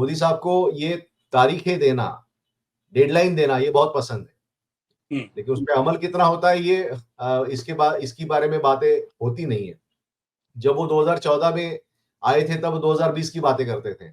मोदी साहब को ये तारीखें देना, डेडलाइन देना ये बहुत पसंद है। लेकिन उसपे अमल कितना होता है ये इसकी बारे में बातें होती नहीं है। जब वो 2014 में आए थे तब 2020 की बातें करते थे।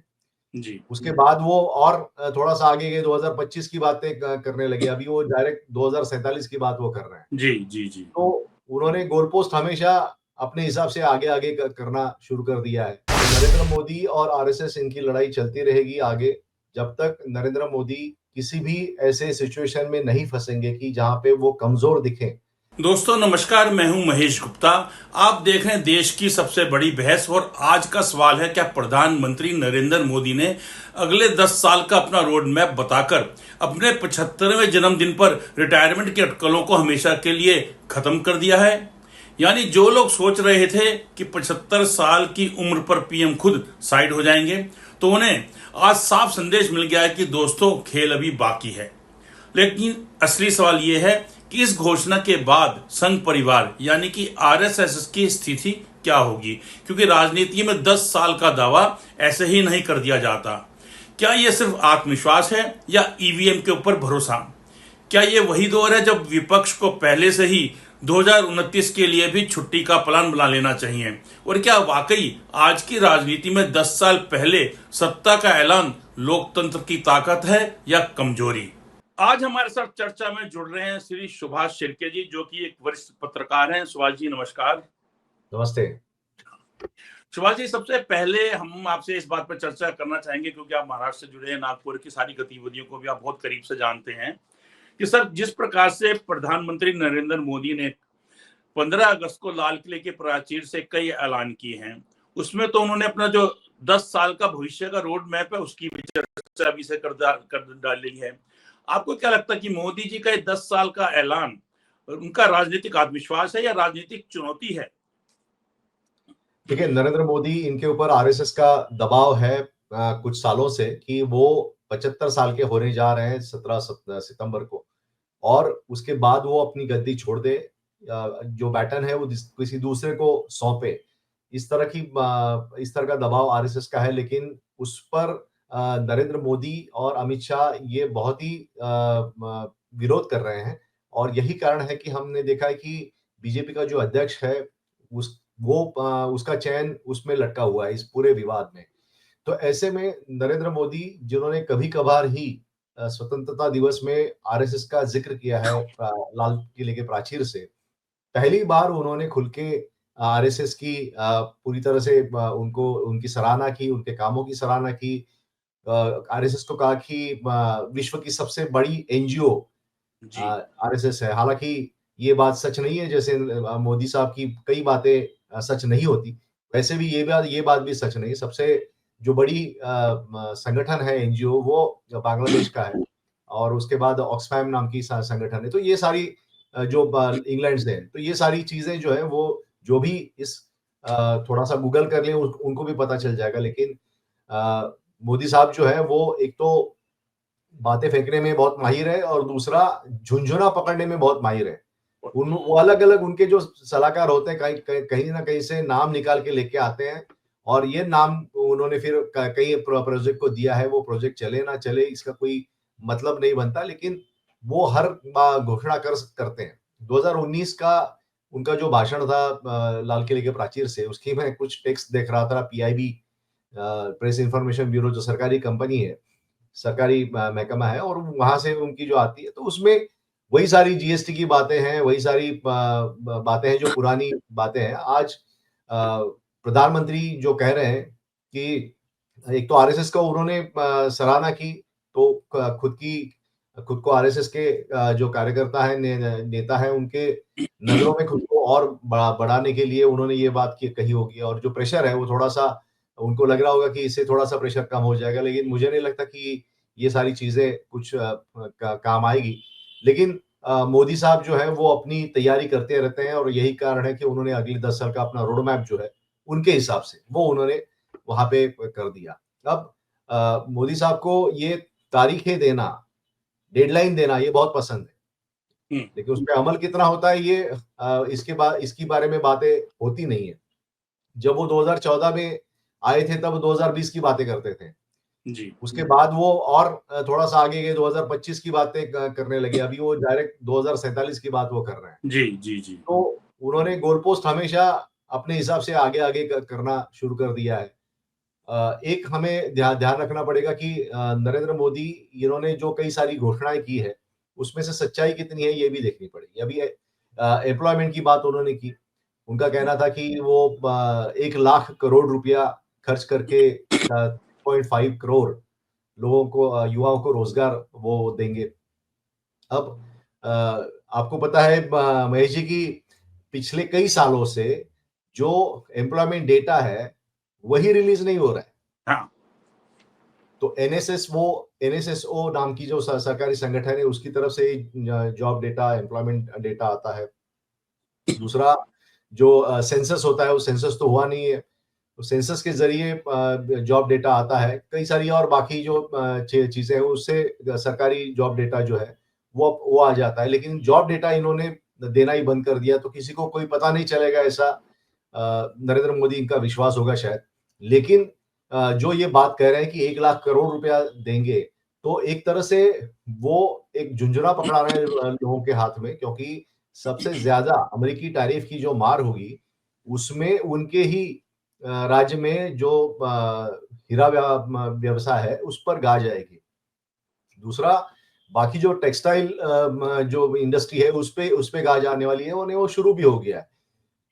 जी। उसके बाद वो और थोड़ा-सा आगे गए 2025 की बातें करने लगे। अभी वो डायरेक्ट 2047 की बात वो कर रहे हैं। जी, जी, जी। तो उन्होंने गोल पोस्ट हमेशा अपने हिसाब से आगे-आगे करना शुरू कर दिया है। नरेंद्र मोदी और आरएसएस इनकी लड़ाई चलती रहेगी आगे, जब तक नरेंद्र मोदी किसी भी ऐसे सिचुएशन में नहीं फँसेंगे कि जहाँ पे वो कमज़ोर दिखें। दोस्तों नमस्कार, मैं हूं महेश गुप्ता। आप देख रहे हैं देश की सबसे बड़ी बहस और आज का सवाल है क्या प्रधानमंत्री नरेंद्र मोदी ने अगले 10 साल का अपना रोड मैप बताकर अपने 75वें जन्मदिन पर रिटायरमेंट की अटकलों को हमेशा के लिए खत्म कर दिया है। यानी जो लोग सोच रहे थे कि 75 साल की उम्र पर पीएम खुद साइड हो जाएंगे, तो उन्हें आज साफ संदेश मिल गया है कि दोस्तों खेल अभी बाकी है। लेकिन असली सवाल यह है कि इस घोषणा के बाद संघ परिवार यानी कि आरएसएस की स्थिति क्या होगी, क्योंकि राजनीति में 10 साल का दावा ऐसे ही नहीं कर दिया जाता। क्या यह सिर्फ आत्मविश्वास है या ईवीएम के ऊपर भरोसा? क्या यह वही दौर है जब विपक्ष को पहले से ही 2029 के लिए भी छुट्टी का प्लान बना लेना चाहिए? और क्या वाकई आज की राजनीति में 10 साल पहले सत्ता का ऐलान लोकतंत्र की ताकत है या कमजोरी? आज हमारे साथ चर्चा में जुड़ रहे हैं श्री सुभाष शिर्के जी, जो कि एक वरिष्ठ पत्रकार हैं। सुभाष जी नमस्कार। नमस्ते। सुभाष जी, सबसे पहले हम आपसे इस बात पर चर्चा करना चाहेंगे, क्योंकि आप महाराष्ट्र से जुड़े हैं, नागपुर की सारी गतिविधियों को भी आप बहुत करीब से जानते हैं, कि सर जिस प्रकार से प्रधानमंत्री नरेंद्र मोदी ने 15 अगस्त को लाल किले के प्राचीर से कई ऐलान किए हैं, उसमें तो उन्होंने अपना जो 10 साल का भविष्य का रोड मैप है उसकी भी चर्चा अभी से कर डाली है। आपको क्या लगता है कि मोदी जी का 10 साल का ऐलान उनका राजनीतिक आत्मविश्वास है या राजनीतिक चुनौती है? देखिए, नरेंद्र मोदी इनके ऊपर आरएसएस का दबाव है कुछ सालों से कि वो 75 साल के होने जा रहे हैं 17 सितंबर को और उसके बाद वो अपनी गद्दी छोड़ दे, जो बैटन है वो किसी दूसरे को सौंपे। इस तरह का दबाव आरएसएस का है, लेकिन उस पर नरेंद्र मोदी और अमित शाह ये बहुत ही विरोध कर रहे हैं और यही कारण है कि हमने देखा है कि बीजेपी का जो अध्यक्ष है उसका चयन उसमें लटका हुआ है इस पूरे विवाद में। तो ऐसे में नरेंद्र मोदी, जिन्होंने कभी-कभार ही स्वतंत्रता दिवस में आरएसएस का ज़िक्र किया है लाल किले के प्राचीर से, पहली बार उन्होंने खुल के आरएसएस की पूरी तरह से उनको उनकी सराहना की, उनके कामों की सराहना की। आरएसएस को कहा कि विश्व की सबसे बड़ी एनजीओ जी। आरएसएस है। हालाँकि ये बात सच नहीं है, जैसे मोदी साहब की कई बातें सच नहीं होती। वैसे भी ये बात भी सच नहीं है। सबसे जो बड़ी संगठन है एनजीओ वो बांग्लादेश का है और उसके बाद ऑक्सफैम नाम की संगठन है। तो ये सारी जो इंग्लैंड से है, तो ये सारी चीज़ें जो है वो जो भी इस थोड़ा-सा गूगल कर लें उनको भी पता चल जाएगा। लेकिन मोदी साहब जो है वो एक तो बातें फेंकने में बहुत माहिर है और दूसरा झुनझुना पकड़ने में बहुत माहिर है। वो अलग-अलग उनके जो सलाहकार होते हैं कहीं न कहीं से नाम निकाल के लेके आते हैं और ये नाम उन्होंने फिर कई प्रोजेक्ट को दिया है। वो प्रोजेक्ट चले ना चले इसका कोई मतलब नहीं बनता, लेकिन वो हर बार घोषणा करते हैं। 2019 का उनका जो भाषण था लाल किले के प्राचीर से, उसकी मैं कुछ टेक्स्ट देख रहा था। पीआईबी प्रेस इन्फॉर्मेशन ब्यूरो जो सरकारी कंपनी है, सरकारी महकमा है और वहाँ से उनकी जो आती है, तो उसमें वही सारी जीएसटी की बातें हैं, वही सारी बातें हैं जो पुरानी बातें हैं। आज प्रधानमंत्री जो कह रहे हैं कि एक तो आरएसएस का उन्होंने सराहना की, तो खुद को आरएसएस के जो कार्यकर्ता हैं, नेता हैं, उनके नज़रों में खुद को और बढ़ाने के लिए उन्होंने ये बात कही होगी और जो प्रेशर है वो थोड़ा-सा उनको लग रहा होगा कि इससे थोड़ा-सा प्रेशर कम हो जाएगा, लेकिन मुझे नहीं लगता कि ये सारी चीज़ें कुछ काम आएगी। लेकिन मोदी साहब जो है वो अपनी तैयारी करते रहते हैं और यही कारण है कि उन्होंने अगले 10 साल का अपना रोड मैप जो है, उनके हिसाब से वो उन्होंने वहाँ पे कर दिया। अब मोदी साहब को ये तारीखें देना, डेडलाइन देना ये बहुत पसंद है। लेकिन उसपे अमल कितना होता है ये इसकी बारे में बातें होती नहीं है। जब वो 2014 में आए थे तब 2020 की बातें करते थे। जी उसके बाद वो और थोड़ा सा आगे गए, 2025 की बातें करने लगे। अभी वो डायरेक्ट 2047 की बात वो कर रहे हैं। जी जी जी। तो उन्होंने गोल पोस्ट हमेशा अपने हिसाब से आगे आगे करना शुरू कर दिया है। एक हमें ध्यान रखना पड़ेगा कि नरेंद्र मोदी, इन्होंने जो कई सारी घोषणाएं की है, उसमें से सच्चाई कितनी है ये भी देखनी पड़ेगी। अभी एम्प्लॉयमेंट की बात उन्होंने की। उनका कहना था कि वो 1 लाख करोड़ रुपया खर्च करके 6.5 करोड़ लोगों को, युवाओं को रोजगार वो देंगे। अब अ, आपको पता है महेश जी की पिछले कई सालों से जो एम्प्लॉयमेंट डेटा है, वही रिलीज नहीं हो रहा है। हाँ। तो एनएसएसओ नाम की जो सरकारी संगठन है, उसकी तरफ से जॉब डेटा, एम्प्लॉयमेंट डेटा आता है। दूसरा जो सेंसस होता है, वो सेंसस तो हुआ नहीं है। तो सेंसस के जरिए जॉब डेटा आता है। कई सारी और बाकी जो चीजें हैं, उससे सरकारी जॉब डेटा जो है वो आ जाता है। लेकिन जॉब डेटा इन्होंने देना ही बंद कर दिया, तो किसी को कोई पता नहीं चलेगा, ऐसा नरेंद्र मोदी इनका विश्वास होगा शायद। लेकिन जो ये बात कह रहे हैं कि 1 लाख करोड़ रुपया देंगे, तो एक तरह से वो एक झुंझुना पकड़ा रहे हैं लोगों के हाथ में, क्योंकि सबसे ज्यादा अमेरिकी टैरिफ की जो मार होगी, उसमें उनके ही राज्य में जो हीरा व्यवसाय है, उस पर गा जाएगी। दूसरा, बाकी जो टेक्सटाइल जो इंडस्ट्री है, उस पे गा जाने वाली है, उन्हें वो शुरू भी हो गया है।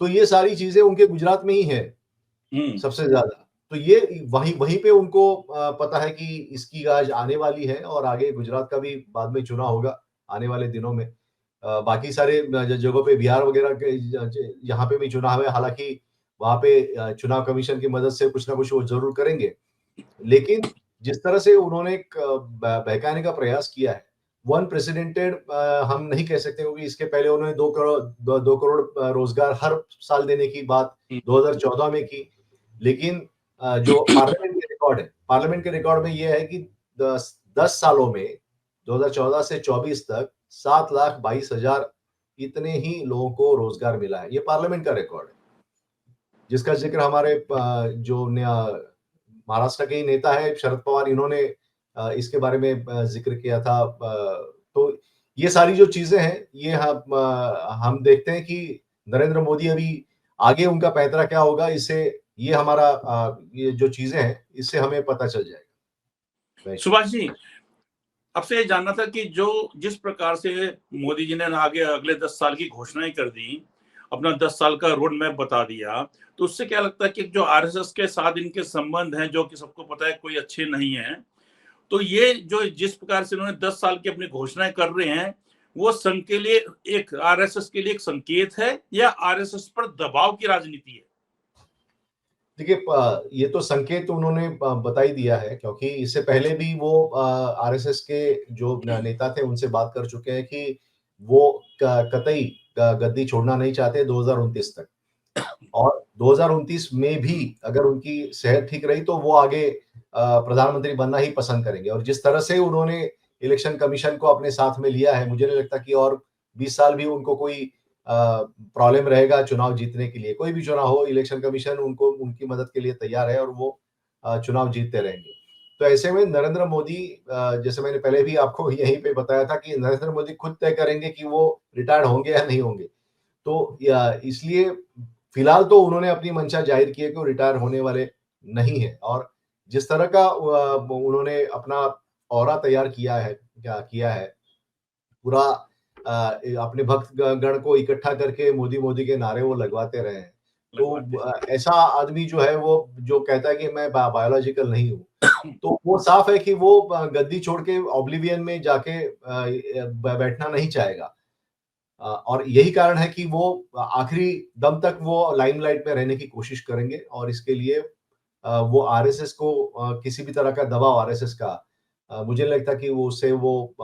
तो ये सारी चीजें उनके गुजरात में ही है हम्म। सबसे ज्यादा। तो ये वहीं वहीं पे उनको पता है कि इसकी गाज आने वाली है, और आगे गुजरात का भी बाद में चुनाव होगा आने वाले दिनों में। बाकी सारे जगहों पे, बिहार वगैरह के यहाँ पे भी चुनाव है। हालांकि वहां पे चुनाव कमीशन की मदद से कुछ ना कुछ वो जरूर करेंगे। लेकिन जिस तरह से उन्होंने एक बहकाने का प्रयास किया है, वो अनप्रेसिडेंटेड हम नहीं कह सकते, क्योंकि इसके पहले उन्होंने 2 करोड़ रोजगार हर साल देने की बात 2014 में की। लेकिन जो पार्लियामेंट के रिकॉर्ड में ये है कि 10 सालों में 2014 से 24 तक 7,22,000 इतने ही लोगों को रोजगार मिला है। ये पार्लियामेंट का रिकॉर्ड है, जिसका जिक्र हमारे जो महाराष्ट्र के ही नेता है शरद पवार, इन्होंने इसके बारे में जिक्र किया था। तो ये सारी जो चीजें हैं, ये हम देखते हैं कि नरेंद्र मोदी अभी आगे उनका पैंतरा क्या होगा, इससे ये हमारा ये जो चीजें हैं, इससे हमें पता चल जाएगा। सुभाष जी, आपसे ये जानना था कि जो जिस प्रकार से मोदी जी ने आगे अगले 10 साल की घोषणाएं कर दी, अपना 10 साल का रोड मैप बता दिया, तो उससे क्या लगता है कि जो आरएसएस के साथ इनके संबंध हैं, जो कि सबको पता है कोई अच्छे नहीं है, तो ये जो जिस प्रकार से इन्होंने 10 साल की अपनी घोषणाएं कर रहे हैं, वो संघ के लिए, एक आरएसएस के लिए एक संकेत है या आरएसएस पर दबाव की राजनीति है? देखिए, ये तो संकेत उन्होंने बता ही दिया है, क्योंकि इससे पहले भी वो आरएसएस के जो नेता थे, उनसे बात कर चुके हैं कि वो कतई गद्दी छोड़ना नहीं चाहते 2029 तक। और 2029 में भी अगर उनकी सेहत ठीक रही, तो वो आगे प्रधानमंत्री बनना ही पसंद करेंगे। और जिस तरह से उन्होंने इलेक्शन कमीशन को अपने साथ में लिया है, मुझे नहीं लगता कि और 20 साल भी उनको कोई प्रॉब्लम रहेगा चुनाव जीतने के लिए। कोई भी चुनाव हो, इलेक्शन कमीशन उनको उनकी मदद के लिए तैयार है, और वो चुनाव जीतते रहेंगे। तो ऐसे में नरेंद्र मोदी, जैसे मैंने पहले भी आपको यहीं पे बताया था कि नरेंद्र मोदी खुद तय करेंगे कि वो रिटायर्ड होंगे या नहीं होंगे। तो इसलिए फिलहाल तो उन्होंने अपनी मंशा जाहिर की है कि वो रिटायर होने वाले नहीं है। और जिस तरह का उन्होंने अपना ऑरा तैयार किया है, पूरा अपने भक्त गण को इकट्ठा करके मोदी मोदी के नारे वो लगवाते रहे हैं। तो ऐसा आदमी जो है, वो जो कहता है कि मैं बायोलॉजिकल नहीं हूँ, तो वो साफ है कि वो गद्दी छोड़ के ऑब्लिवियन में जाके बैठना नहीं चाहेगा। और यही कारण है कि वो आखिरी दम तक वो लाइमलाइट में रहने की कोशिश करेंगे, और इसके लिए वो आरएसएस को किसी भी तरह का दबाव आरएसएस का, मुझे नहीं लगता कि वो उससे वो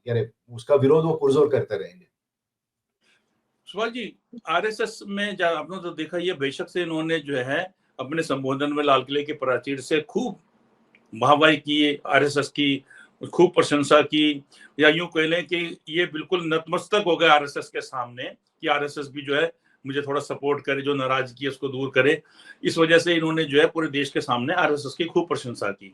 यानी उसका विरोध वो पुरजोर करते रहेंगे। सुभाष जी, आरएसएस में आपने तो देखा, ये बेशक से इन्होंने जो है अपने संबोधन में लाल किले के प्राचीर से खूब वाहवाही की, आरएसएस की खूब प्रशंसा की, या यूं कह लें कि ये बिल्कुल नतमस्तक हो गए आरएसएस के सामने कि आरएसएस भी जो है मुझे थोड़ा सपोर्ट करे, जो नाराजगी है उसको दूर करे। इस वजह से इन्होंने जो है पूरे देश के सामने आरएसएस की खूब प्रशंसा की।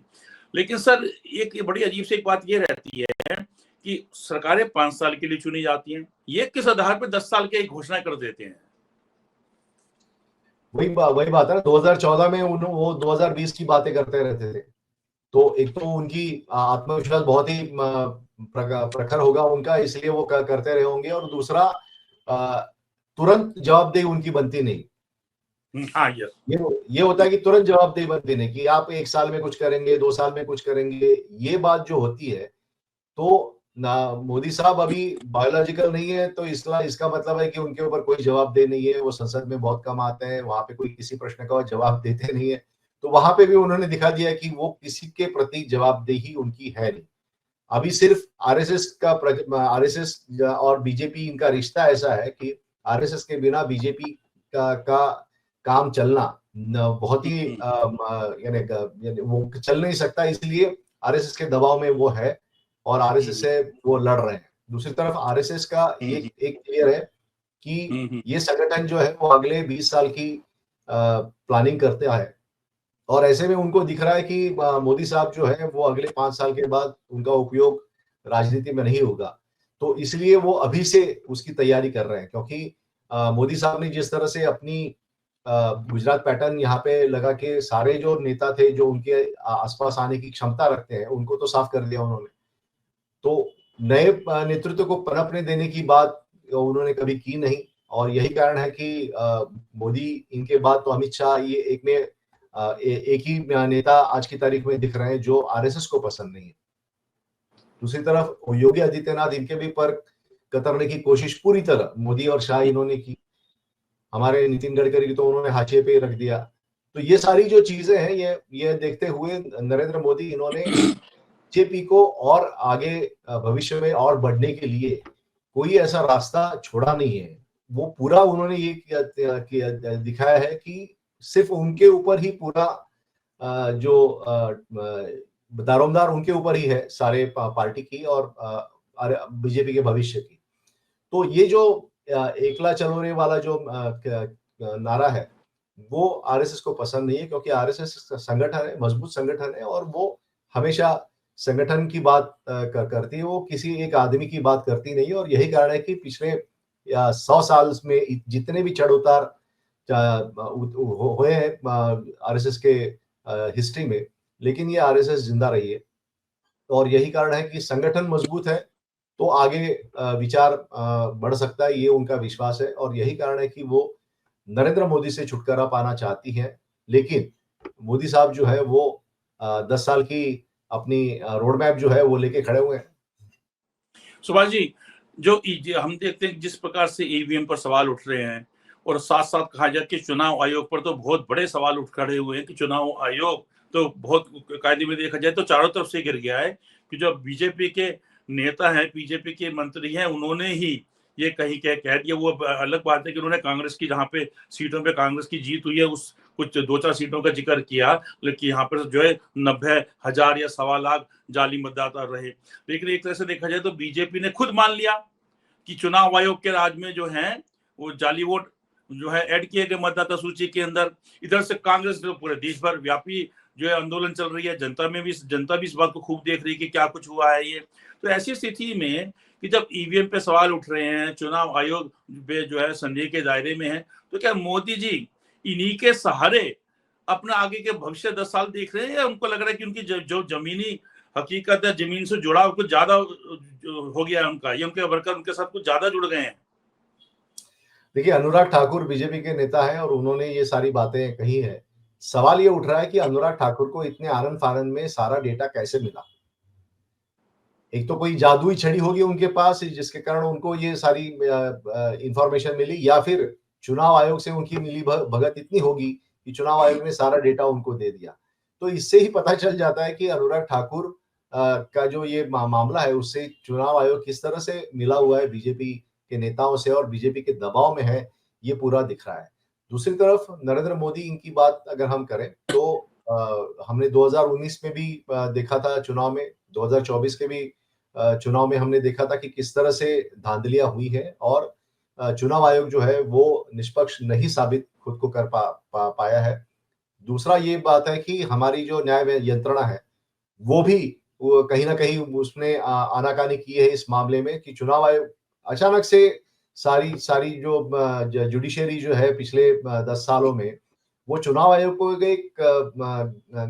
लेकिन सर एक ये बड़ी अजीब सी एक बात ये रहती है कि सरकारें 5 साल के लिए चुनी जाती हैं, ये किस आधार पर 10 साल की एक घोषणा कर देते हैं। वही बात है ना, 2014 में वो 2020 की बातें करते रहते थे। तो एक तो उनकी आत्मविश्वास बहुत ही प्रखर होगा उनका, इसलिए वो करते रहे होंगे। और दूसरा, तुरंत जवाबदेही उनकी बनती नहीं। हाँ यस। ये होता है कि तुरंत जवाबदेही बनती नहीं, कि आप 1 साल में कुछ करेंगे, 2 साल में कुछ करेंगे। ये बात जो होती है, तो ना मोदी साहब अभी बायोलॉजिकल नहीं है, तो इसका मतलब है कि उनके ऊपर कोई जवाबदेही नहीं है। वो संसद में बहुत कम आते हैं, वहां पे कोई किसी प्रश्न का जवाब देते नहीं है। तो वहां पे भी उन्होंने दिखा दिया कि वो किसी के प्रति जवाबदेही उनकी है नहीं। अभी सिर्फ आरएसएस और बीजेपी, इनका रिश्ता ऐसा है कि आरएसएस के बिना बीजेपी का काम चलना बहुत ही यानी वो चल नहीं सकता, इसलिए आरएसएस के दबाव में वो है और आरएसएस से वो लड़ रहे हैं। दूसरी तरफ आरएसएस का एक क्लियर है कि ये संगठन जो है वो अगले 20 साल की प्लानिंग करते है। और ऐसे में उनको दिख रहा है कि मोदी साहब जो है वो अगले 5 साल के बाद उनका उपयोग राजनीति में नहीं होगा। तो इसलिए वो अभी से उसकी तैयारी कर रहे हैं, क्योंकि मोदी साहब ने जिस तरह से अपनी गुजरात पैटर्न यहाँ पे लगा के सारे जो नेता थे जो उनके आसपास आने की क्षमता रखते हैं, उनको तो साफ कर दिया उन्होंने। तो नए नेतृत्व को पनपने देने की बात उन्होंने कभी की नहीं। और यही कारण है कि मोदी, इनके बाद तो अमित शाह, ये एक ही नेता आज की तारीख में दिख रहे हैं जो आरएसएस को पसंद नहीं है। दूसरी तरफ योगी आदित्यनाथ, इनके भी पर कतरने की कोशिश पूरी तरह मोदी और शाह इन्होंने की। हमारे नितिन गडकरी की तो उन्होंने हाशिए पे रख दिया। तो ये सारी जो चीजें हैं, ये देखते हुए नरेंद्र मोदी, इन्होंने बीजेपी को और आगे भविष्य में और बढ़ने के लिए कोई ऐसा रास्ता छोड़ा नहीं है। वो पूरा उन्होंने ये दिखाया है कि सिर्फ उनके ऊपर ही पूरा जो दारोमदार उनके ऊपर ही है, सारे पार्टी की और बीजेपी के भविष्य की। तो ये जो एकला चलो रे वाला जो नारा है, वो आरएसएस को पसंद नहीं है, क्योंकि आरएसएस संगठन है, मजबूत संगठन है, और वो हमेशा संगठन की बात करती है, वो किसी एक आदमी की बात करती नहीं है। और यही कारण है कि पिछले 100 साल में जितने भी चढ़ उतार हुए हैं आरएसएस के हिस्ट्री में, लेकिन ये आरएसएस जिंदा रही है। और यही कारण है कि संगठन मजबूत है तो आगे विचार बढ़ सकता है, ये उनका विश्वास है। और यही कारण है कि वो नरेंद्र मोदी से छुटकारा पाना चाहती है। लेकिन मोदी साहब जो है वो 10 साल की अपनी रोड मैप जो है वो लेके खड़े हुए हैं। सुभाष जी, जो हम देखते हैं जिस प्रकार से ईवीएम पर सवाल उठ रहे हैं, और साथ साथ कहा जाए कि चुनाव आयोग पर तो बहुत बड़े सवाल उठ खड़े हुए हैं कि चुनाव आयोग तो बहुत कायदे में देखा जाए तो चारों तरफ से गिर गया है, कि जो बीजेपी के नेता हैं, बीजेपी के मंत्री हैं, उन्होंने ही ये कहीं कह दिया। वो अलग बात है कि उन्होंने कांग्रेस की, जहाँ पे सीटों पे कांग्रेस की जीत हुई है, उस कुछ 2-4 सीटों का जिक्र किया, लेकिन यहाँ पर जो है 90,000 या 1.25 लाख जाली मतदाता रहे। लेकिन एक तरह से देखा जाए तो बीजेपी ने खुद मान लिया कि चुनाव आयोग के राज में जो है वो जाली वोट जो है ऐड किए गए मतदाता सूची के अंदर। इधर से कांग्रेस जो पूरे देश भर व्यापी जो है आंदोलन चल रही है, जनता भी इस बात को खूब देख रही है कि क्या कुछ हुआ है ये। तो ऐसी स्थिति में कि जब ईवीएम पे सवाल उठ रहे हैं, चुनाव आयोग पे जो है संदेह के दायरे में है, तो क्या मोदी जी इन्हीं के सहारे अपना आगे के भविष्य 10 साल देख रहे हैं, या उनको लग रहा है कि उनकी जो जमीनी हकीकत है, जमीन से जुड़ाव कुछ ज्यादा हो गया है उनका, ये उनके वर्कर उनके साथ कुछ ज्यादा जुड़ गए हैं? देखिए, अनुराग ठाकुर बीजेपी के नेता हैं और उन्होंने ये सारी बातें कही है। सवाल ये उठ रहा है कि अनुराग ठाकुर को इतने आनन-फानन में सारा डेटा कैसे मिला? एक तो कोई जादुई छड़ी होगी उनके पास जिसके कारण उनको ये सारी इंफॉर्मेशन मिली, या फिर चुनाव आयोग से उनकी मिली भगत इतनी होगी कि चुनाव आयोग ने सारा डेटा उनको दे दिया। तो इससे ही पता चल जाता है कि अनुराग ठाकुर का जो ये मामला है, उससे चुनाव आयोग किस तरह से मिला हुआ है बीजेपी के नेताओं से और बीजेपी के दबाव में है, ये पूरा दिख रहा है। दूसरी तरफ नरेंद्र मोदी, इनकी बात अगर हम करें तो हमने 2019 में भी देखा था चुनाव में, 2024 के भी चुनाव में हमने देखा था कि किस तरह से धांधलियां हुई है और चुनाव आयोग जो है वो निष्पक्ष नहीं साबित खुद को कर पाया है। दूसरा ये बात है कि हमारी जो न्याय यंत्रणा है वो भी वो कहीं न कहीं उसने आनाकानी की है इस मामले में कि चुनाव आयोग अचानक से सारी सारी जो जुडिशरी जो है पिछले 10 सालों में, वो चुनाव आयोग को एक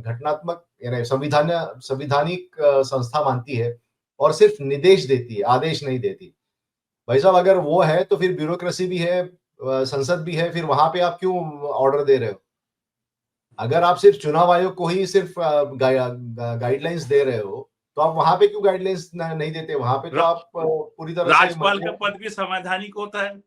घटनात्मक यानी संविधानिक संस्था मानती है और सिर्फ निर्देश देती है, आदेश नहीं देती। भाई साहब अगर वो है तो फिर ब्यूरोक्रेसी भी है, संसद भी है, फिर वहाँ पे आप क्यों ऑर्डर दे रहे हो? अगर आप सिर्फ चुनाव आयोग को ही सिर्फ गाइडलाइंस दे रहे हो, तो आप वहाँ पे क्यों गाइडलाइंस नहीं देते? वहाँ पे तो र- आप पूरी तरह से राज्यपाल का मंत्रियों पद भी संवैधानिक होता है।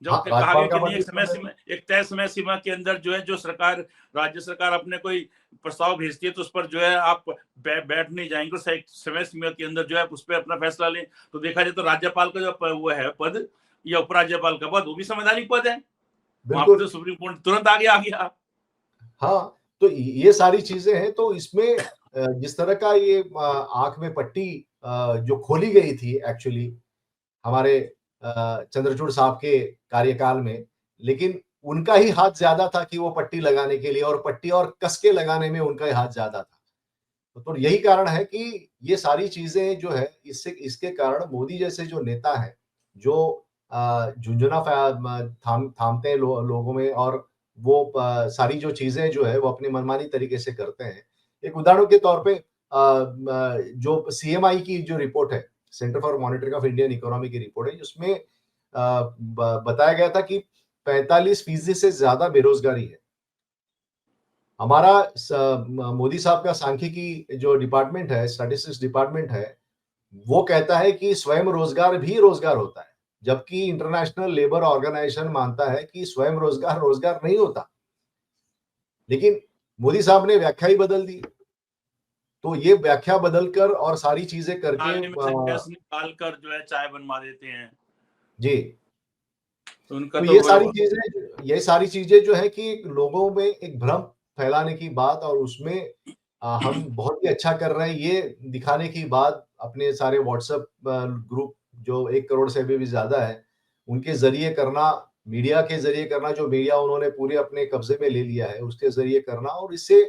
जो हाँ, कि कहा गया राज्यपाल का कि नहीं, पद भी एक तय समय सीमा के अंदर जो है, जो सरकार, राज्य सरकार अपने कोई प्रस्ताव भेजती है तो उस पर जो है आप बैठ नहीं जाएंगे, तो एक समय सीमा के अंदर जो है उस पर अपना फैसला लें। तो देखा जाए तो राज्यपाल का जो वो है पद, या उपराज्यपाल का पद, वो भी संवैधानिक पद है। वहां पर बिल्कुल। तो सुप्रीम कोर्ट तुरंत आगे आ गया। हाँ, तो ये सारी चीज़ें हैं, तो इसमें जिस तरह का ये आँख में पट्टी जो खोली गई थी एक्चुअली हमारे चंद्रचूड़ साहब के कार्यकाल में, लेकिन उनका ही हाथ ज़्यादा था कि वो पट्टी लगाने के लिए और पट्टी और कस के लगाने में उनका ही हाथ ज़्यादा था। तो यही कारण है कि ये सारी चीज़ें जो है, इससे इसके कारण मोदी जैसे जो नेता हैं, जो झुनझुना थामते हैं लोगों में और वो सारी जो चीज़ें जो है, वो अपनी मनमानी तरीके से करते हैं। एक उदाहरण के तौर पे जो सीएमआई की जो रिपोर्ट है, centre for monitoring of Indian economy की रिपोर्ट है, जिसमें बताया गया था कि 45% से ज़्यादा बेरोज़गारी है। हमारा मोदी साहब का सांख्यिकी जो डिपार्टमेंट है, स्टैटिस्टिक्स डिपार्टमेंट है, वो कहता है कि स्वयं रोजगार भी रोजगार होता है, जबकि इंटरनेशनल लेबर ऑर्गेनाइजेशन मानता है कि स्वयं रोजगार रोजगार नहीं होता। लेकिन मोदी साहब ने व्याख्या ही बदल दी। तो ये व्याख्या बदलकर और सारी चीजें करके नाली में से गैस निकाल कर जो है चाय बनवा देते हैं। जी। तो उनका तो तो ये सारी चीजें जो है कि लोगों में एक भ्रम फैलाने की बात और उसमें हम बहुत ही अच्छा कर रहे हैं ये दिखाने की बात अपने सारे व्हाट्सएप ग्रुप जो 1 करोड़ से भी ज़्यादा है, उनके ज़रिए करना, मीडिया के ज़रिए करना जो मीडिया उन्होंने पूरे अपने कब्ज़े में ले लिया है, उसके ज़रिए करना और इससे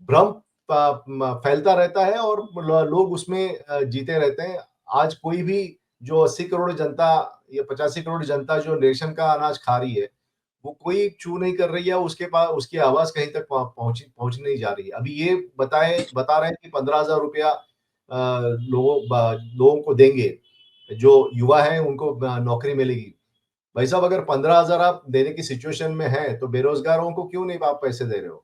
भ्रम फैलता रहता है और लोग उसमें जीते रहते हैं। आज कोई भी जो 80 करोड़ जनता या 85 करोड़ जनता जो रेशन का अनाज खा रही है, वो कोई चू नहीं कर रही है, उसके पास उसकी आवाज़ कहीं तक पहुँच नहीं जा रही है। अभी ये बता रहे हैं कि ₹15,000 लोगों को देंगे, जो युवा हैं उनको नौकरी मिलेगी। भाई साहब अगर 15,000 आप देने की सिचुएशन में हैं, तो बेरोज़गारों को क्यों नहीं आप पैसे दे रहे हो?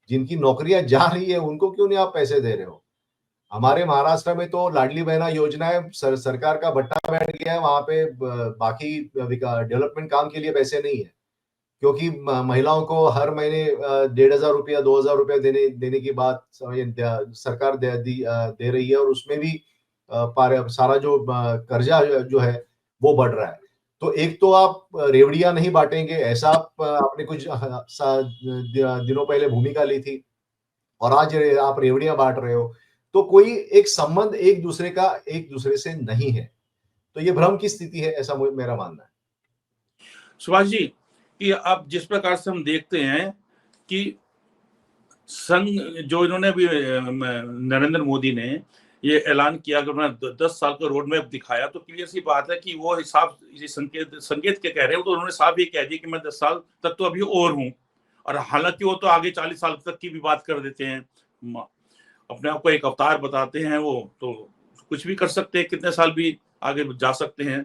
जिनकी नौकरियाँ जा रही है, उनको क्यों नहीं आप पैसे दे रहे हो? हमारे महाराष्ट्र में तो लाडली बहना योजना है, सरकार का भट्टा बैठ गया है, वहाँ पे बाकी डेवलपमेंट काम के लिए पैसे नहीं है। क्योंकि महिलाओं को हर महीने ₹1,500 ₹2,000 देने की बात सरकार दे रही है और उसमें भी सारा जो कर्जा जो है वो बढ़ रहा है। तो एक तो आप रेवड़ियाँ नहीं बाँटेंगे, ऐसा आपने कुछ दिनों पहले भूमिका ली थी और आज आप रेवड़ियाँ बाँट रहे हो। तो कोई एक संबंध एक दूसरे से नहीं है। तो ये भ्रम की स्थिति है, ऐसा मेरा मानना है। सुभाष जी, कि अब जिस प्रकार से हम देखते हैं कि संघ, जो इन्होंने अभी नरेंद्र मोदी ने ये ऐलान किया कि उन्होंने 10 साल का रोड मैप दिखाया, तो क्लियर सी बात है कि वो हिसाब ये संकेत के कह रहे हो, तो उन्होंने साफ ये कह दिया कि मैं 10 साल तक तो अभी और हूँ। और हालांकि वो तो आगे 40 साल तक की भी बात कर देते हैं, अपने आप को एक अवतार बताते हैं, वो तो कुछ भी कर सकते हैं, कितने साल भी आगे जा सकते हैं।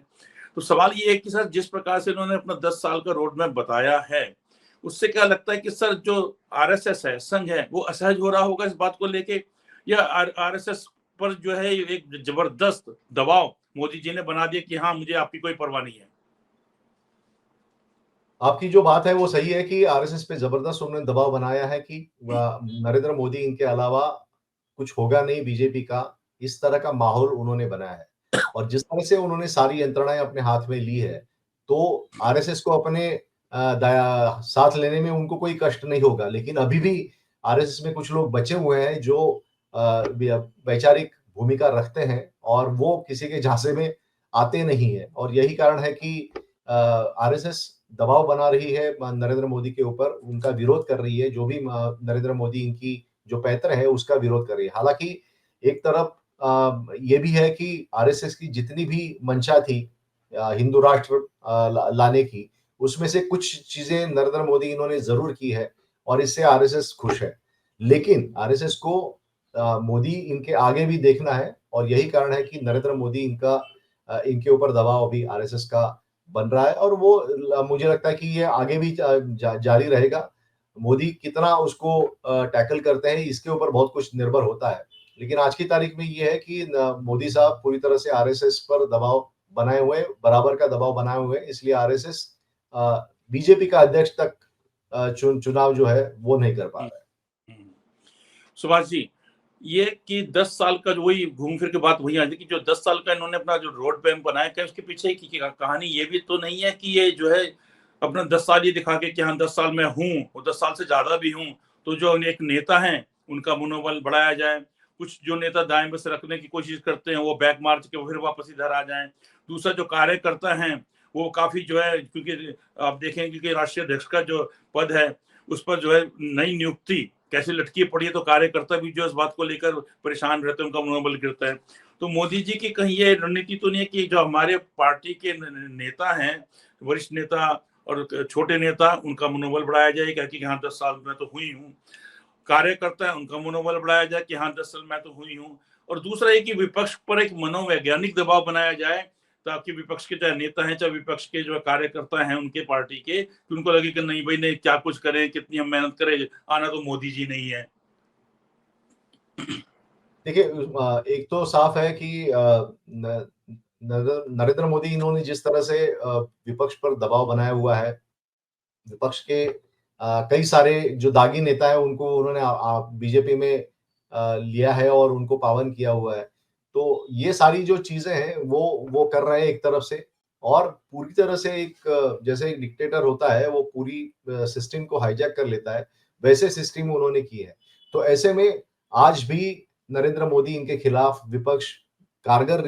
तो सवाल ये है कि सर, जिस प्रकार से इन्होंने अपना 10 साल का रोड मैप बताया है, उससे क्या लगता है कि सर जो आरएसएस है, संघ है, वो असहज हो रहा होगा इस बात को लेके, या आरएसएस पर जो है एक जबरदस्त दबाव मोदी जी ने बना दिया कि हाँ, मुझे आपकी कोई परवाह नहीं है। आपकी जो बात है वो सही है कि आरएसएस पे ज़बरदस्त उन्होंने दबाव बनाया है कि नरेंद्र मोदी इनके अलावा कुछ होगा नहीं बीजेपी का, इस तरह का माहौल उन्होंने बनाया है। और जिस तरह से उन्होंने सारी यंत्रणाएँ अपने हाथ में ली है, तो आरएसएस को अपने दया साथ लेने में उनको कोई कष्ट नहीं होगा। लेकिन अभी भी आरएसएस में कुछ लोग बचे हुए हैं जो वैचारिक भूमिका रखते हैं और वो किसी के झांसे में आते नहीं हैं। और यही कारण है कि आरएसएस दबाव बना रही है नरेंद्र मोदी के ऊपर, उनका विरोध कर रही है, जो भी नरेंद्र मोदी इनकी जो पैत्र है, उसका विरोध कर रही है। हालाँकि एक तरफ ये भी है कि आरएसएस की जितनी भी मंशा थी हिंदू राष्ट्र लाने की, उसमें से कुछ चीजें नरेंद्र मोदी इन्होंने जरूर की है और इससे आरएसएस खुश है। लेकिन आरएसएस को मोदी इनके आगे भी देखना है और यही कारण है कि नरेंद्र मोदी इनके ऊपर दबाव अभी आरएसएस का बन रहा है और वो मुझे लगता है कि ये आगे भी जारी रहेगा। मोदी कितना उसको टैकल करते हैं इसके ऊपर बहुत कुछ निर्भर होता है। लेकिन आज की तारीख में ये है कि मोदी साहब पूरी तरह से आरएसएस पर दबाव बनाए हुए, बराबर का दबाव बनाए हुए हैं, इसलिए आरएसएस बीजेपी का अध्यक्ष तक चुनाव जो है वो नहीं कर पा हम्म, रहा है। हम्म। सुभाष जी, ये कि 10 साल का जो वही घूम फिर के बात वही आ जाती कि जो 10 साल का इन्होंने अपना जो रोड मैप बनाया, क्या उसके पीछे की कहानी ये भी तो नहीं है कि ये जो है अपना 10 साल ये दिखा के कि हाँ 10 साल मैं हूँ और 10 साल से ज्यादा भी हूँ, तो जो एक नेता है उनका मनोबल बढ़ाया जाए। कुछ जो नेता दाएं बस रखने की कोशिश करते हैं वो बैक मार के फिर वापस इधर आ जाए। दूसरा जो कार्यकर्ता है वो काफी जो है, क्योंकि आप देखेंगे कि राष्ट्रीय अध्यक्ष का जो पद है उस पर जो है नई नियुक्ति कैसे लटकी पड़ी है, तो कार्यकर्ता भी जो इस बात को लेकर परेशान रहते हैं, उनका मनोबल गिरता है। तो मोदी जी की कहीं ये रणनीति तो नहीं है कि जो हमारे पार्टी के नेता हैं, वरिष्ठ नेता और छोटे नेता, उनका मनोबल बढ़ाया जाए कि हाँ 10 साल मैं तो हुई हूँ। कार्यकर्ता है उनका मनोबल बढ़ाया जाए कि हाँ 10 साल मैं तो हुई हूँ। और दूसरा ये कि विपक्ष पर एक मनोवैज्ञानिक दबाव बनाया जाए, ताकि विपक्ष के चाहे नेता हैं चाहे विपक्ष के जो कार्यकर्ता हैं उनके पार्टी के, कि उनको लगे कि नहीं भाई नहीं, क्या कुछ करें कितनी हम मेहनत करें, आना तो मोदी जी नहीं है। देखिए एक तो साफ है कि नरेंद्र मोदी इन्होंने जिस तरह से विपक्ष पर दबाव बनाया हुआ है, विपक्ष के कई सारे जो दागी नेता है उनको उन्होंने बीजेपी में लिया है और उनको पावन किया हुआ है। तो ये सारी जो चीजें हैं वो कर रहे हैं एक तरफ से और पूरी तरह से जैसे एक डिक्टेटर होता है वो पूरी सिस्टम को हाईजैक कर लेता है, वैसे सिस्टम उन्होंने की है। तो ऐसे में आज भी नरेंद्र मोदी इनके खिलाफ विपक्ष कारगर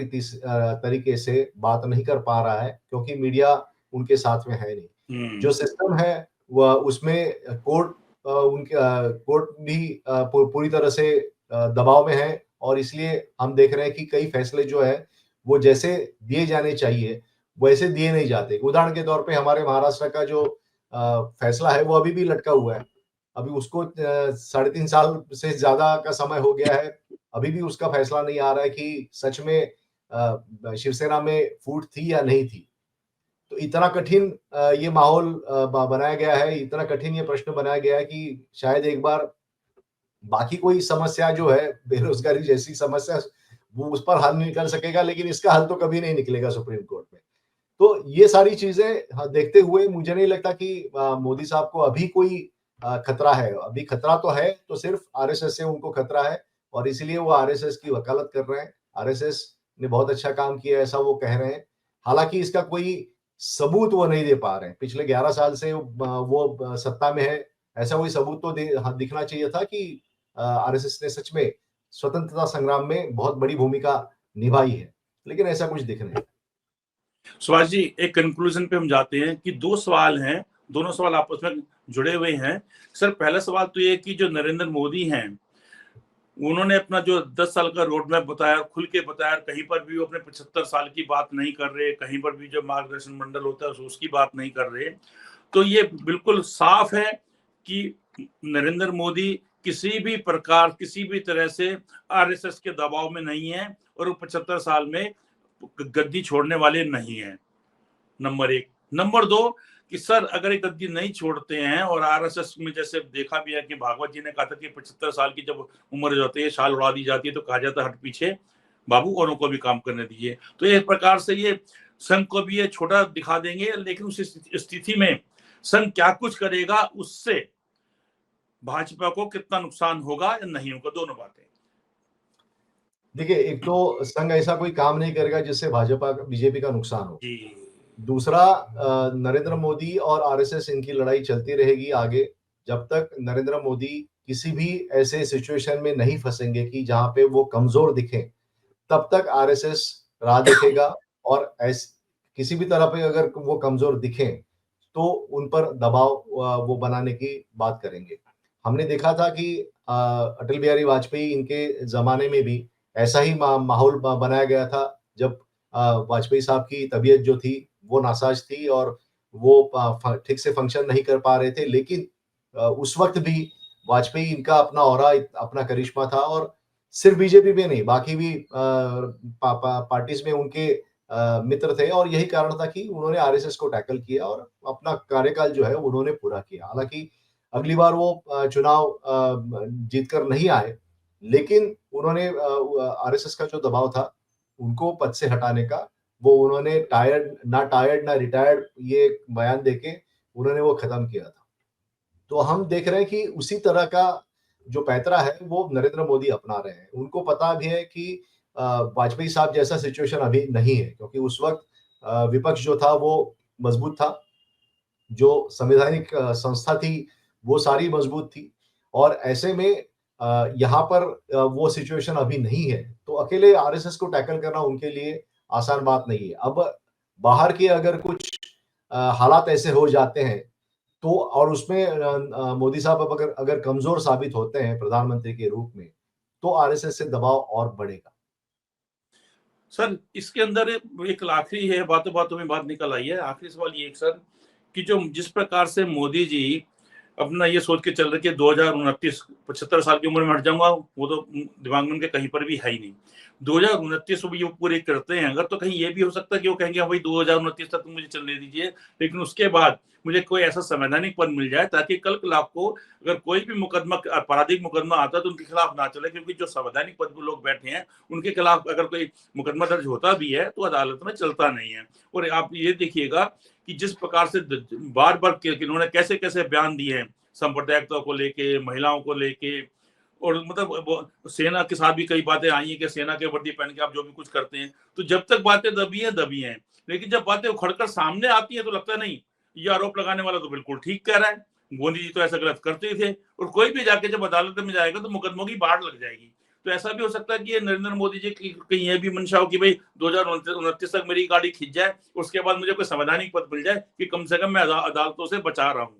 तरीके से बात नहीं कर पा रहा है क्योंकि मीडिया उनके साथ में है नहीं। जो सिस्टम है वह उसमें कोर्ट भी पूरी तरह से दबाव में है और इसलिए हम देख रहे हैं कि कई फैसले जो है वो जैसे दिए जाने चाहिए वैसे दिए नहीं जाते। उदाहरण के तौर पे हमारे महाराष्ट्र का जो फैसला है वो अभी भी लटका हुआ है। अभी उसको 3.5 साल से ज्यादा का समय हो गया है। अभी भी उसका फैसला नहीं आ रहा है कि सच में शिवसेना में फूट थी या नहीं थी। तो इतना कठिन ये माहौल बनाया गया है, इतना कठिन ये प्रश्न बनाया गया है कि शायद एक बार बाकी कोई समस्या जो है, बेरोज़गारी जैसी समस्या, वो उस पर हल निकल सकेगा, लेकिन इसका हल तो कभी नहीं निकलेगा सुप्रीम कोर्ट में। तो ये सारी चीज़ें देखते हुए मुझे नहीं लगता कि मोदी साहब को अभी कोई खतरा है। अभी खतरा तो है, तो सिर्फ़ आरएसएस से उनको खतरा है और इसीलिए वो आरएसएस की वकालत कर रहे हैं। आरएसएस ने बहुत अच्छा काम किया है, ऐसा वो कह रहे हैं। हालाँकि इसका कोई सबूत वो नहीं दे पा रहे हैं। पिछले 11 साल से वो सत्ता में है, ऐसा कोई सबूत तो दिखना चाहिए था कि आरएसएस ने सच में स्वतंत्रता संग्राम में बहुत बड़ी भूमिका निभाई है, लेकिन ऐसा कुछ दिख नहीं। सुभाष जी, एक कंक्लूजन पे हम जाते हैं कि दो सवाल हैं, दोनों सवाल आपस में जुड़े हुए हैं। सर, पहला सवाल तो ये कि जो नरेंद्र मोदी हैं, उन्होंने अपना जो 10 साल का रोड मैप बताया, खुल के बताया, कहीं पर भी वो अपने 75 साल की बात नहीं कर रहे, कहीं पर भी जो मार्गदर्शन मंडल होता है उसकी बात नहीं कर रहे। तो ये बिल्कुल साफ है कि नरेंद्र मोदी किसी भी प्रकार, किसी भी तरह से आरएसएस के दबाव में नहीं है और वो 75 साल में गद्दी छोड़ने वाले नहीं है, नंबर एक। नंबर दो, कि सर अगर एक गद्दी नहीं छोड़ते हैं और आरएसएस में जैसे देखा भी है कि भागवत जी ने कहा था कि 75 साल की जब उम्र जाती है, शाल उड़ा दी जाती है, तो कहा जाता है हट पीछे बाबू, औरों को भी काम करने दीजिए। तो एक प्रकार से ये संघ को भी ये छोटा दिखा देंगे, लेकिन उस स्थिति में संघ क्या कुछ करेगा उससे भाजपा को कितना नुकसान होगा या नहीं होगा, दोनों बातें। देखिए, एक तो संघ ऐसा कोई काम नहीं करेगा जिससे भाजपा बीजेपी का नुकसान हो। जी। दूसरा नरेंद्र मोदी और आरएसएस इनकी लड़ाई चलती रहेगी आगे, जब तक नरेंद्र मोदी किसी भी ऐसे सिचुएशन में नहीं फँसेंगे कि जहाँ पे वो कमज़ोर दिखें, तब तक आरएसएस राह देखेगा और किसी भी तरह पे अगर वो कमज़ोर दिखें, तो उन पर दबाव वो बनाने की बात करेंगे। हमने देखा था कि अटल बिहारी वाजपेयी इनके ज़माने में भी ऐसा ही माहौल बनाया गया था जब वाजपेयी साहब की तबीयत जो थी वो नासाज थी और वो ठीक से फंक्शन नहीं कर पा रहे थे, लेकिन उस वक्त भी वाजपेयी इनका अपना ऑरा, अपना करिश्मा था और सिर्फ बीजेपी में नहीं, बाकी भी पार्टीज में उनके मित्र थे और यही कारण था कि उन्होंने आरएसएस को टैकल किया और अपना कार्यकाल जो है उन्होंने पूरा किया। हालांकि अगली बार वो चुनाव जीत कर नहीं आए, लेकिन उन्होंने आरएसएस का जो दबाव था, उनको पद से हटाने का, वो उन्होंने टायर्ड ना रिटायर्ड ये बयान देके उन्होंने वो खत्म किया था। तो हम देख रहे हैं कि उसी तरह का जो पैंतरा है वो नरेंद्र मोदी अपना रहे हैं। उनको पता भी है कि अ, वाजपेयी साहब जैसा सिचुएशन अभी नहीं है, क्योंकि उस वक़्त विपक्ष जो था वो मजबूत था। जो संवैधानिक संस्था थी, वो सारी मजबूत थी और ऐसे में यहाँ पर वो सिचुएशन अभी नहीं है। तो अकेले आरएसएस को टैकल करना उनके लिए आसान बात नहीं है। अब बाहर के अगर कुछ हालात ऐसे हो जाते हैं, तो और उसमें मोदी साहब अब अगर अगर कमज़ोर साबित होते हैं प्रधानमंत्री के रूप में, तो आरएसएस से दबाव और बढ़ेगा। सर इसके अंदर एक आखिरी है, बातों बातों में बात निकल आई है। आखिरी सवाल ये है सर कि जो जिस प्रकार से मोदी जी अपना ये सोच के चल रहे कि 2029 75 साल की उम्र में हट जाऊंगा, वो तो दिमाग में उनके कहीं पर भी है ही नहीं। 2029 भी वो पूरे करते हैं अगर, तो कहीं ये भी हो सकता है कि वो कहेंगे हाँ भाई 2029 तक मुझे चलने दीजिए, लेकिन उसके बाद मुझे कोई ऐसा संवैधानिक पद मिल जाए ताकि कल को अगर कोई भी मुकदमा, आपराधिक मुकदमा आता है तो उनके खिलाफ ना चले, क्योंकि जो संवैधानिक पद पर लोग बैठे हैं उनके खिलाफ अगर कोई मुकदमा दर्ज होता भी है तो अदालत में चलता नहीं है। और आप ये देखिएगा कि जिस प्रकार से बार बार इन्होंने कैसे कैसे बयान दिए हैं सांप्रदायिकता को लेके, महिलाओं को लेके, और मतलब सेना के साथ भी कई बातें आई हैं कि सेना के वर्दी पहन के आप जो भी कुछ करते हैं, तो जब तक बातें दबी हैं, लेकिन जब बातें उखड़कर सामने आती है तो लगता नहीं ये आरोप लगाने वाला तो बिल्कुल ठीक कह रहा है, मोदी जी तो ऐसा गलत करते ही थे। और कोई भी जाके जब अदालत में जाएगा तो मुकदमों की बाढ़ लग जाएगी। तो ऐसा भी हो सकता है कि ये नरेंद्र मोदी जी की कहीं ये भी मंशा हो कि भाई 2029 तक मेरी गाड़ी खिंच जाए, उसके बाद मुझे कोई संवैधानिक पद मिल जाए कि कम से कम मैं अदालतों से बचा रहा हूँ।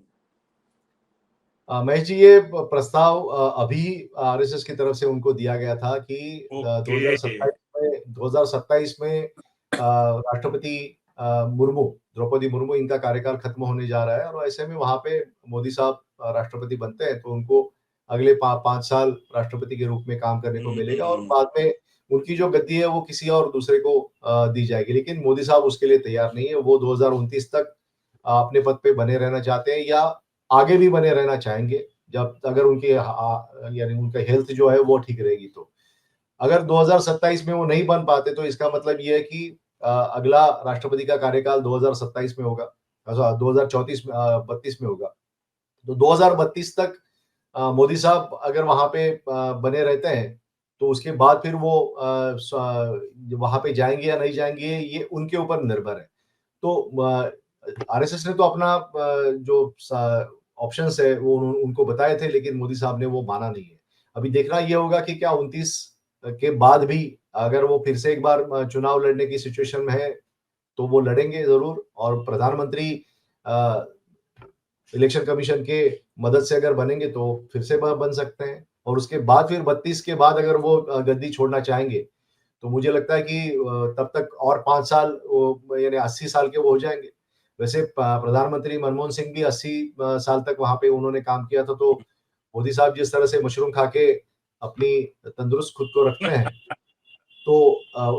महेश जी, ये प्रस्ताव अभी आरएसएस की तरफ से उनको दिया गया था कि ओके। 2027 में राष्ट्रपति मुर्मू, द्रौपदी मुर्मू, इनका कार्यकाल खत्म होने जा रहा है और ऐसे में वहाँ पे मोदी साहब राष्ट्रपति बनते हैं, तो उनको अगले 5 साल राष्ट्रपति के रूप में काम करने को मिलेगा और बाद में उनकी जो गद्दी है वो किसी और दूसरे को दी जाएगी। लेकिन मोदी साहब उसके लिए तैयार नहीं है। वो 2029 तक अपने पद पे बने रहना चाहते हैं या आगे भी बने रहना चाहेंगे, जब अगर यानी उनका हेल्थ जो है वो ठीक रहेगी तो। अगर 2027 में वो नहीं बन पाते तो इसका मतलब ये है कि अगला राष्ट्रपति का कार्यकाल 2027 में होगा, 2034 में 32 में होगा। तो 2032 तक मोदी साहब अगर वहाँ पे बने रहते हैं, तो उसके बाद फिर वो वहाँ पे जाएँगे या नहीं जाएँगे, ये उनके ऊपर निर्भर है। तो आरएसएस ने तो अपना जो ऑप्शंस है वो उनको बताए थे, लेकिन मोदी साहब ने वो माना नहीं है। अभी देखना ये होगा कि क्या 29 के बाद भी अगर वो फिर से एक बार चुनाव लड़ने की सिचुएशन में है, तो वो लड़ेंगे ज़रूर और प्रधानमंत्री अ, इलेक्शन कमीशन के मदद से अगर बनेंगे तो फिर से बन सकते हैं और उसके बाद फिर 32 के बाद अगर वो गद्दी छोड़ना चाहेंगे, तो मुझे लगता है कि तब तक और 5 साल वो यानी 80 साल के वो हो जाएँगे। वैसे प्रधानमंत्री मनमोहन सिंह भी 80 साल तक वहाँ पे उन्होंने काम किया था, तो मोदी साहब जिस तरह से मशरूम खा के अपनी तंदुरुस्त खुद को रखते हैं, तो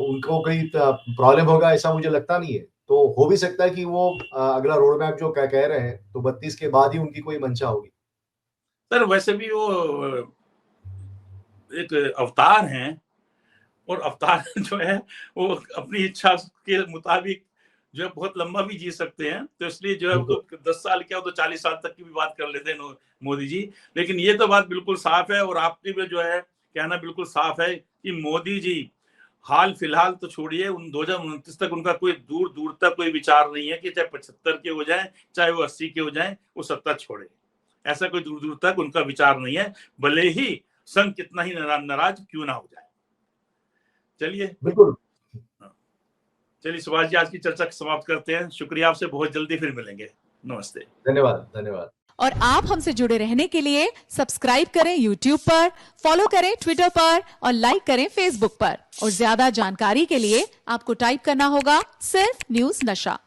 उनको कोई प्रॉब्लम होगा ऐसा मुझे लगता नहीं है। तो हो भी सकता है कि वो अगला रोड मैप जो कह रहे हैं, तो 32 के बाद ही उनकी कोई मंशा होगी। सर वैसे भी वो एक अवतार हैं, और अवतार जो है वो अपनी इच्छा के मुताबिक जो है बहुत लंबा भी जी सकते हैं, तो इसलिए जो है वो बिल्कुल। तो 10 साल क्या, वो तो 40 साल तक की भी बात कर लेते हैं मोदी जी। लेकिन ये तो बात बिल्कुल साफ है और आपकी भी जो है कहना बिल्कुल साफ है कि मोदी जी हाल फिलहाल तो छोड़िए, उन 2029 तक उनका कोई दूर दूर तक कोई विचार नहीं है कि चाहे 75 के हो जाए, चाहे वो 80 के हो जाए, वो सत्ता छोड़े। ऐसा कोई दूर दूर तक उनका विचार नहीं है, भले ही संघ कितना ही नाराज क्यों ना हो जाए। चलिए। बिल्कुल। हाँ, चलिए सुभाष जी, आज की चर्चा समाप्त करते हैं। शुक्रिया, आपसे बहुत जल्दी फिर मिलेंगे। नमस्ते। धन्यवाद, धन्यवाद। और आप हमसे जुड़े रहने के लिए सब्सक्राइब करें YouTube पर, फॉलो करें ट्विटर पर और लाइक करें Facebook पर। और ज्यादा जानकारी के लिए आपको टाइप करना होगा सिर्फ न्यूज नशा।